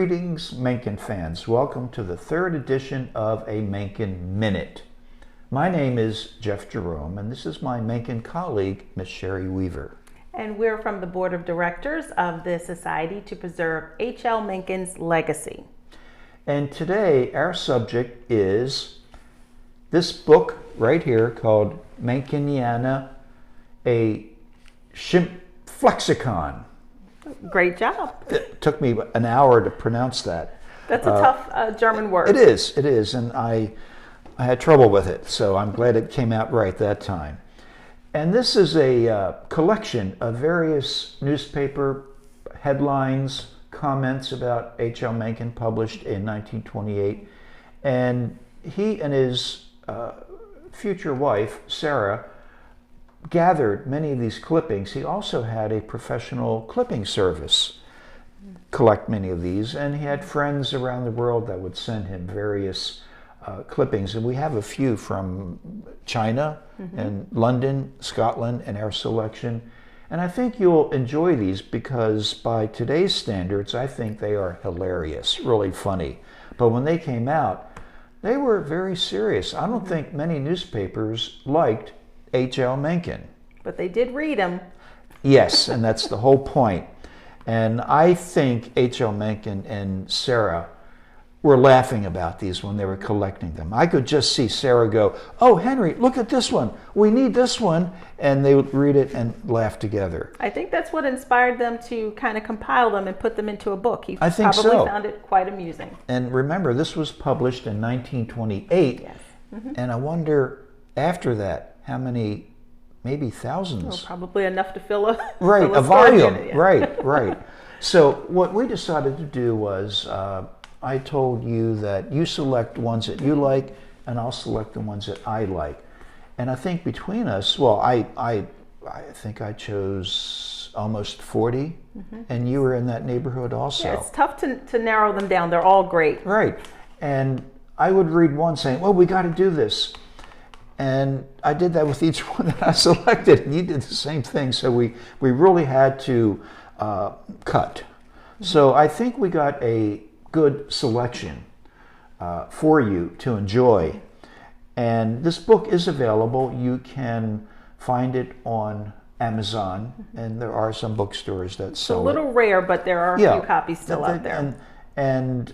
Greetings, Mencken fans. Welcome to the third edition of a Mencken Minute. My name is Jeff Jerome, and this is my Mencken colleague, Miss Sherry Weaver. And we're from the Board of Directors of the Society to Preserve H.L. Mencken's Legacy. And today, our subject is this book right here called Menckenania, a Schimpflexikon. Great job. It took me an hour to pronounce that. That's a tough German word. It is, and I had trouble with it, so I'm glad it came out right that time. And this is a collection of various newspaper headlines, comments about H.L. Mencken published in 1928. And he and his future wife, Sarah, gathered many of these clippings. He also had a professional clipping service collect many of these, and he had friends around the world that would send him various clippings. And we have a few from China and London, Scotland, and our selection. And I think you'll enjoy these because by today's standards, I think they are hilarious, really funny. But when they came out, they were very serious. I don't think many newspapers liked H.L. Mencken. But they did read him. Yes, and that's the whole point. And I think H.L. Mencken and Sarah were laughing about these when they were collecting them. I could just see Sarah go, "Oh, Henry, look at this one. We need this one." And they would read it and laugh together. I think that's what inspired them to kind of compile them and put them into a book. He I think probably so. found it quite amusing. And remember, this was published in 1928. Yes. And I wonder, after that, how many, maybe thousands. Oh, probably enough to fill a Right, fill a storage volume. unit, yeah. Right. So what we decided to do was, I told you that you select ones that you like, and I'll select the ones that I like. And I think between us, well, I think I chose almost 40, and you were in that neighborhood also. Yeah, it's tough to narrow them down. They're all great. Right. And I would read one saying, "Well, we got to do this." And I did that with each one that I selected, and you did the same thing. So we really had to cut. So I think we got a good selection for you to enjoy. And this book is available. You can find it on Amazon, and there are some bookstores that sell it. It's a little rare, but there are a few copies still out there. And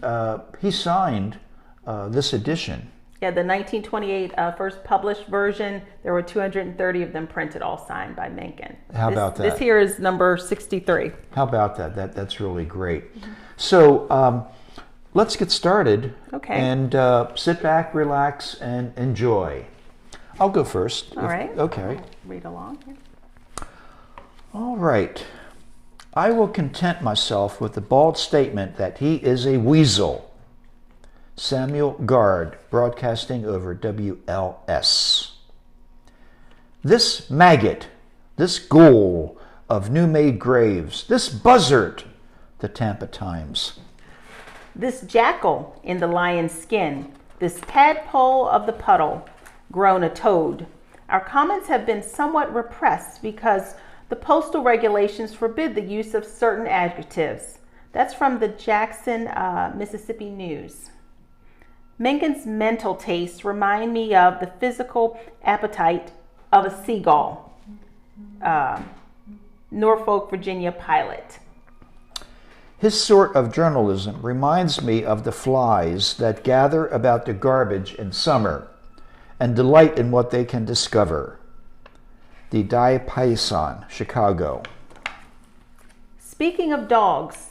he signed this edition. Yeah, the 1928 first published version, there were 230 of them printed, all signed by Mencken. How about that? This here is number 63. How about that? That's really great. So let's get started. Okay. And sit back, relax, and enjoy. I'll go first. All right. Okay. I'll read along here. All right. I will content myself with the bald statement that he is a weasel. Samuel Guard, broadcasting over WLS. This maggot, this ghoul of new-made graves, this buzzard, the Tampa Times. This jackal in the lion's skin, this tadpole of the puddle, grown a toad. Our comments have been somewhat repressed because the postal regulations forbid the use of certain adjectives. That's from the Jackson, Mississippi News. Mencken's mental tastes remind me of the physical appetite of a seagull. Norfolk, Virginia pilot. His sort of journalism reminds me of the flies that gather about the garbage in summer and delight in what they can discover. The Paysan, Chicago. Speaking of dogs,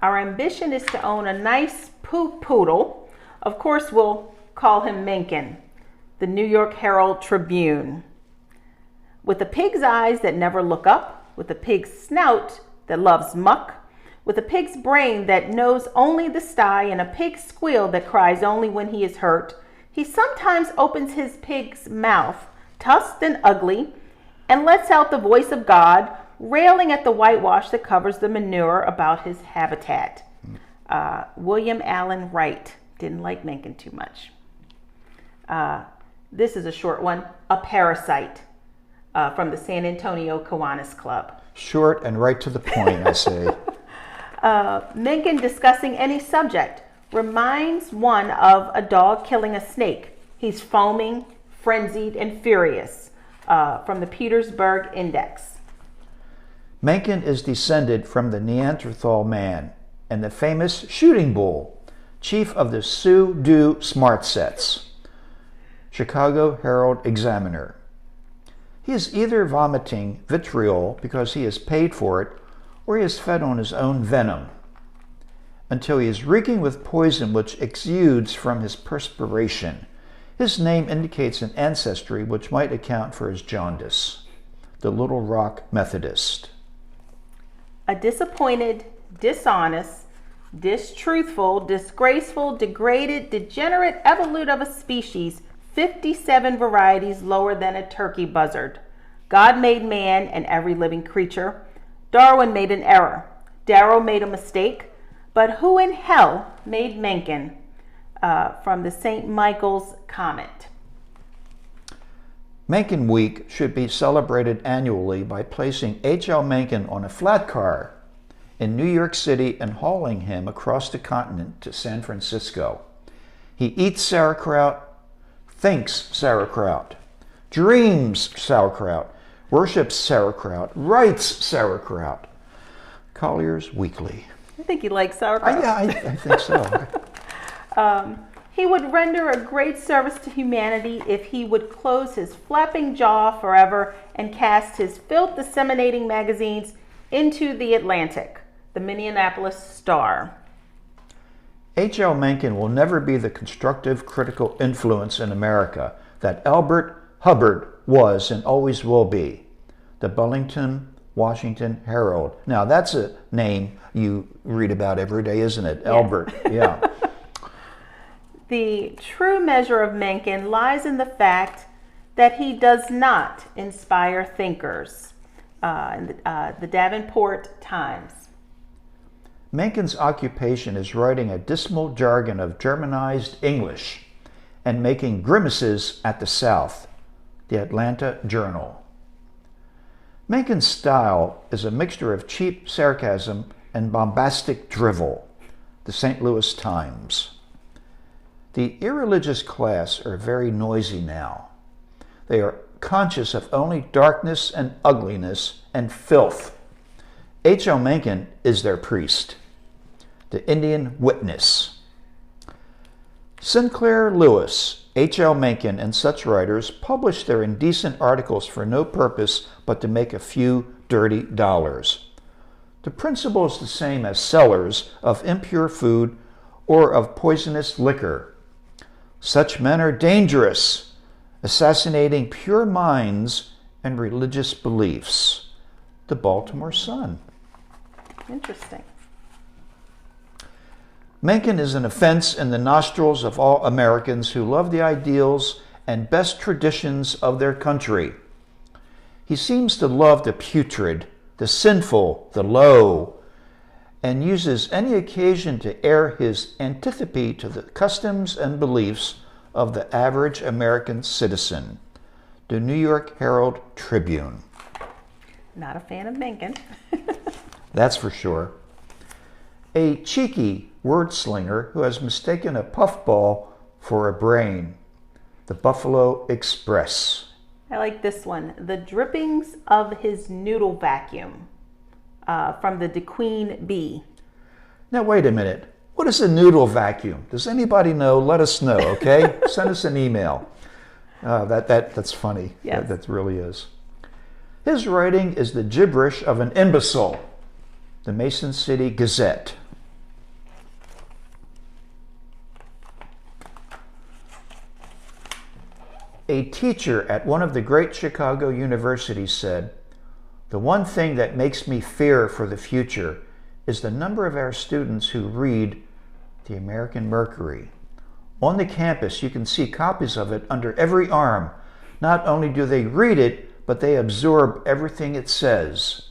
our ambition is to own a nice poodle. Of course, we'll call him Mencken. The New York Herald Tribune. With a pig's eyes that never look up, with a pig's snout that loves muck, with a pig's brain that knows only the sty, and a pig's squeal that cries only when he is hurt, he sometimes opens his pig's mouth, tusked and ugly, and lets out the voice of God, railing at the whitewash that covers the manure about his habitat. William Allen Wright didn't like Mencken too much. This is a short one, A Parasite, from the San Antonio Kiwanis Club. Short and right to the point, I say. Mencken discussing any subject reminds one of a dog killing a snake. He's foaming, frenzied, and furious. From the Petersburg Index. Mencken is descended from the Neanderthal man and the famous shooting bull, chief of the Sioux Smart Sets. Chicago Herald Examiner. He is either vomiting vitriol because he is paid for it, or he is fed on his own venom, until he is reeking with poison which exudes from his perspiration. His name indicates an ancestry which might account for his jaundice. The Little Rock Methodist. A disappointed, dishonest, distruthful, disgraceful, degraded, degenerate evolute of a species 57 varieties lower than a turkey buzzard. God made man and every living creature. Darwin made an error. Darrow made a mistake. But who in hell made Mencken? From the St. Michael's Comment. Mencken Week should be celebrated annually by placing H.L. Mencken on a flat car in New York City and hauling him across the continent to San Francisco. He eats sauerkraut, thinks sauerkraut, dreams sauerkraut, worships sauerkraut, writes sauerkraut. Collier's Weekly. I think he likes sauerkraut. Yeah, I think so. He would render a great service to humanity if he would close his flapping jaw forever and cast his filth-disseminating magazines into the Atlantic. The Minneapolis Star. H.L. Mencken will never be the constructive, critical influence in America that Albert Hubbard was and always will be. The Burlington, Washington Herald. Now, that's a name you read about every day, isn't it? Yeah. Albert, yeah. The true measure of Mencken lies in the fact that he does not inspire thinkers. The Davenport Times. Mencken's occupation is writing a dismal jargon of Germanized English and making grimaces at the South. The Atlanta Journal. Mencken's style is a mixture of cheap sarcasm and bombastic drivel. The St. Louis Times. The irreligious class are very noisy now. They are conscious of only darkness and ugliness and filth. H.L. Mencken is their priest. The Indian Witness. Sinclair Lewis, H.L. Mencken, and such writers publish their indecent articles for no purpose but to make a few dirty dollars. The principle is the same as sellers of impure food or of poisonous liquor. Such men are dangerous, assassinating pure minds and religious beliefs. The Baltimore Sun. Interesting. Mencken is an offense in the nostrils of all Americans who love the ideals and best traditions of their country. He seems to love the putrid, the sinful, the low, and uses any occasion to air his antipathy to the customs and beliefs of the average American citizen. The New York Herald Tribune. Not a fan of Mencken. That's for sure. A cheeky word slinger who has mistaken a puffball for a brain. The Buffalo Express. I like this one. The drippings of his noodle vacuum. From the DeQueen Bee. Now wait a minute. What is a noodle vacuum? Does anybody know? Let us know, okay? Send us an email. That's funny. Yes. That really is. His writing is the gibberish of an imbecile. The Mason City Gazette. A teacher at one of the great Chicago universities said, "The one thing that makes me fear for the future is the number of our students who read the American Mercury. On the campus, you can see copies of it under every arm. Not only do they read it, but they absorb everything it says.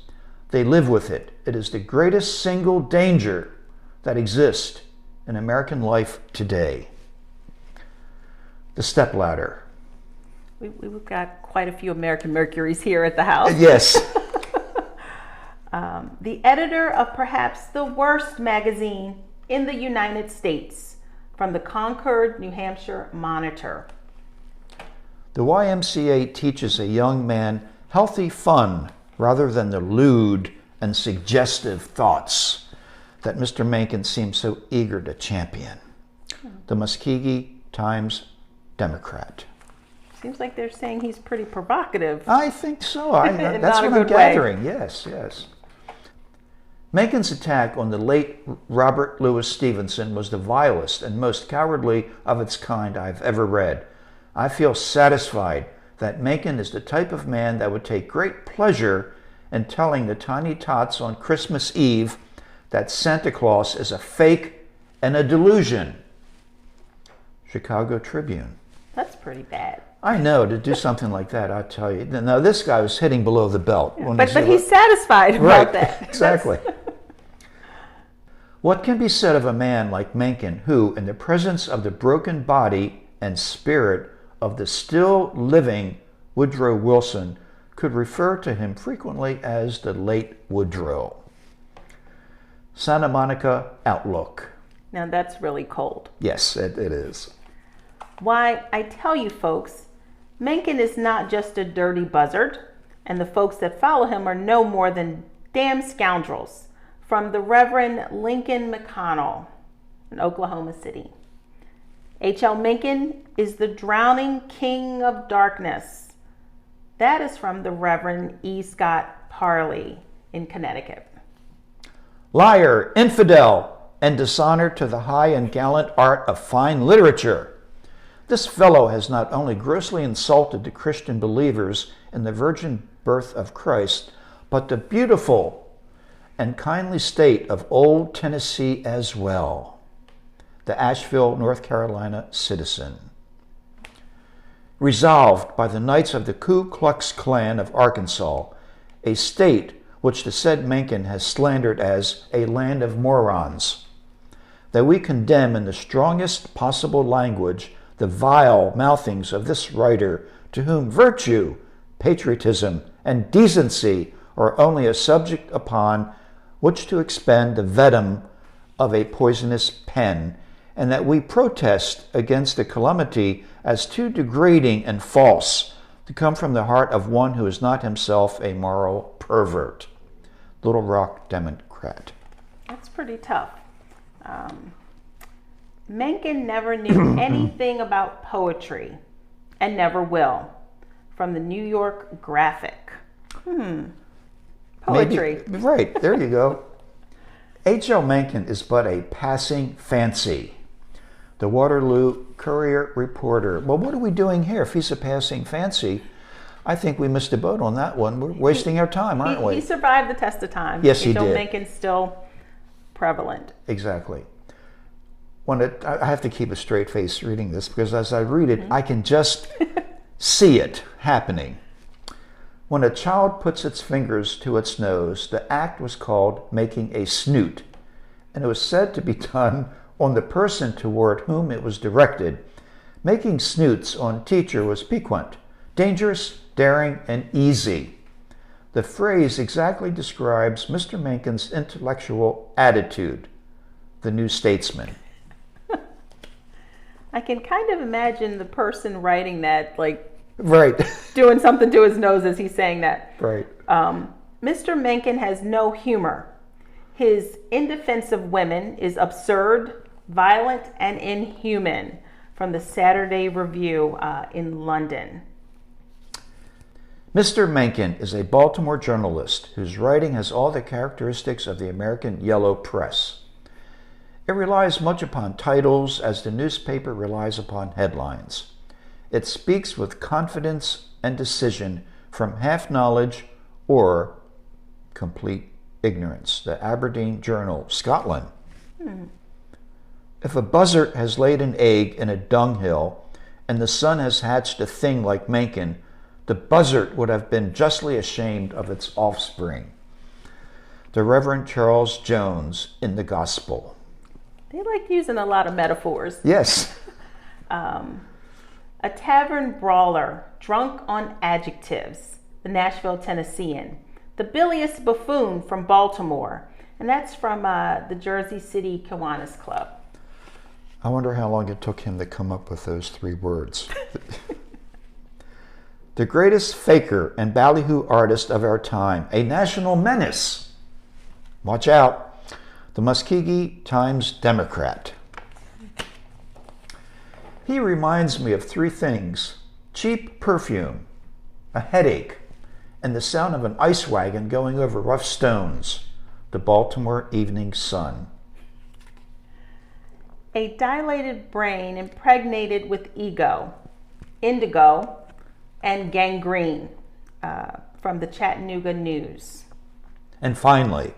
They live with it. It is the greatest single danger that exists in American life today." The Stepladder. We've got quite a few American Mercuries here at the house. Yes. The editor of perhaps the worst magazine in the United States, from the Concord, New Hampshire Monitor. The YMCA teaches a young man healthy fun rather than the lewd and suggestive thoughts that Mr. Mencken seems so eager to champion. The Muscogee Times Democrat. Seems like they're saying he's pretty provocative. I think so. That's Not a what I'm good way. gathering. Yes, yes. Mencken's attack on the late Robert Louis Stevenson was the vilest and most cowardly of its kind I've ever read. I feel satisfied that Mencken is the type of man that would take great pleasure in telling the tiny tots on Christmas Eve that Santa Claus is a fake and a delusion. Chicago Tribune. That's pretty bad. I know, to do something like that, I tell you. Now, this guy was hitting below the belt. But he's satisfied about that. Exactly. What can be said of a man like Mencken who, in the presence of the broken body and spirit of the still living Woodrow Wilson, could refer to him frequently as the late Woodrow? Santa Monica Outlook. Now that's really cold. Yes, it is. Why, I tell you folks, Mencken is not just a dirty buzzard, and the folks that follow him are no more than damn scoundrels. From the Reverend Lincoln McConnell in Oklahoma City. H.L. Mencken is the drowning king of darkness. That is from the Reverend E. Scott Parley in Connecticut. Liar, infidel, and dishonor to the high and gallant art of fine literature. This fellow has not only grossly insulted the Christian believers in the virgin birth of Christ, but the beautiful and kindly state of old Tennessee as well. The Asheville, North Carolina Citizen. Resolved by the Knights of the Ku Klux Klan of Arkansas, a state which the said Mencken has slandered as a land of morons, that we condemn in the strongest possible language the vile mouthings of this writer, to whom virtue, patriotism, and decency are only a subject upon which to expend the venom of a poisonous pen, and that we protest against the calamity as too degrading and false to come from the heart of one who is not himself a moral pervert. Little Rock Democrat. That's pretty tough. Mencken never knew anything about poetry, and never will. From the New York Graphic. Poetry. Maybe, right, there you go. H.L. Mencken is but a passing fancy. The Waterloo Courier Reporter. Well, what are we doing here? If he's a passing fancy, I think we missed a boat on that one. We're wasting our time, aren't we? He survived the test of time. Yes, he H.L. did. Mencken's still prevalent. Exactly. I have to keep a straight face reading this, because as I read it, I can just see it happening. When a child puts its fingers to its nose, the act was called making a snoot, and it was said to be done on the person toward whom it was directed. Making snoots on teacher was piquant, dangerous, daring, and easy. The phrase exactly describes Mr. Mencken's intellectual attitude. The New Statesman. I can kind of imagine the person writing that, like, Right. doing something to his nose as he's saying that. Right. Mr. Mencken has no humor. His In Defense of Women is absurd, violent, and inhuman. From the Saturday Review in London. Mr. Mencken is a Baltimore journalist whose writing has all the characteristics of the American yellow press. It relies much upon titles as the newspaper relies upon headlines. It speaks with confidence and decision from half-knowledge or complete ignorance. The Aberdeen Journal, Scotland. If a buzzard has laid an egg in a dunghill and the sun has hatched a thing like Mencken, the buzzard would have been justly ashamed of its offspring. The Reverend Charles Jones in the Gospel. They like using a lot of metaphors. Yes. A tavern brawler, drunk on adjectives. The Nashville Tennessean. The bilious buffoon from Baltimore. And that's from the Jersey City Kiwanis Club. I wonder how long it took him to come up with those 3 words. The greatest faker and ballyhoo artist of our time, a national menace. Watch out. The Muscogee Times Democrat. He reminds me of 3 things: cheap perfume, a headache, and the sound of an ice wagon going over rough stones. The Baltimore Evening Sun. A dilated brain impregnated with ego, indigo, and gangrene, from the Chattanooga News. And finally,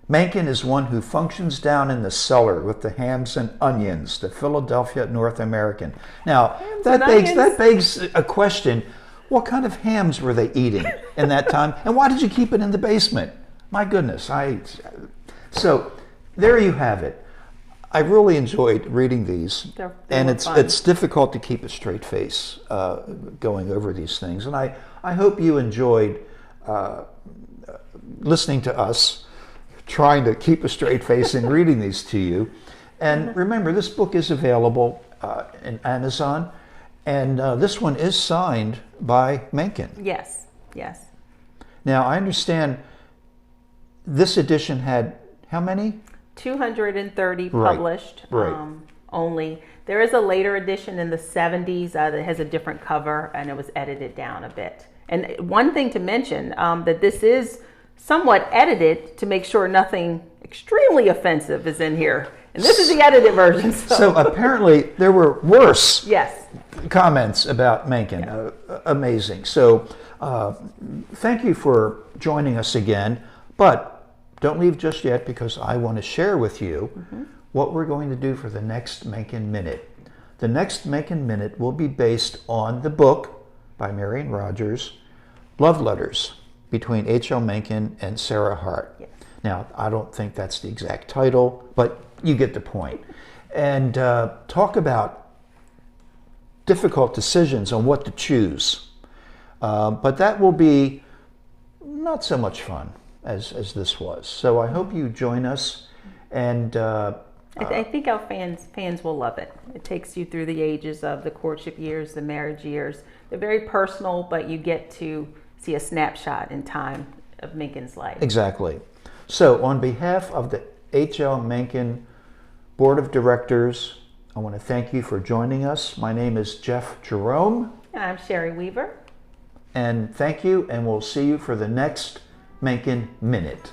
Mencken is one who functions down in the cellar with the hams and onions, the Philadelphia North American. Now, that begs a question. What kind of hams were they eating in that time? And why did you keep it in the basement? My goodness. So there you have it. I really enjoyed reading these. And it's difficult to keep a straight face going over these things. And I hope you enjoyed listening to us trying to keep a straight face in reading these to you. And remember, this book is available in Amazon, and this one is signed by Mencken. Yes, yes. Now, I understand this edition had how many? 230 published. Only. There is a later edition in the 70s that has a different cover, and it was edited down a bit. And one thing to mention, that this is somewhat edited to make sure nothing extremely offensive is in here. And this is the edited version. So apparently there were worse yes. comments about Mencken. Yeah. Amazing. So thank you for joining us again. But don't leave just yet, because I want to share with you what we're going to do for the next Mencken Minute. The next Mencken Minute will be based on the book by Marion Rogers, Love Letters Between H.L. Mencken and Sarah Hart. Yes. Now, I don't think that's the exact title, but you get the point. And talk about difficult decisions on what to choose. But that will be not so much fun as this was. So I hope you join us. And I think our fans will love it. It takes you through the ages of the courtship years, the marriage years. They're very personal, but you get to see a snapshot in time of Mencken's life. Exactly. So on behalf of the H.L. Mencken Board of Directors, I want to thank you for joining us. My name is Jeff Jerome. And I'm Sherry Weaver. And thank you, and we'll see you for the next Mencken Minute.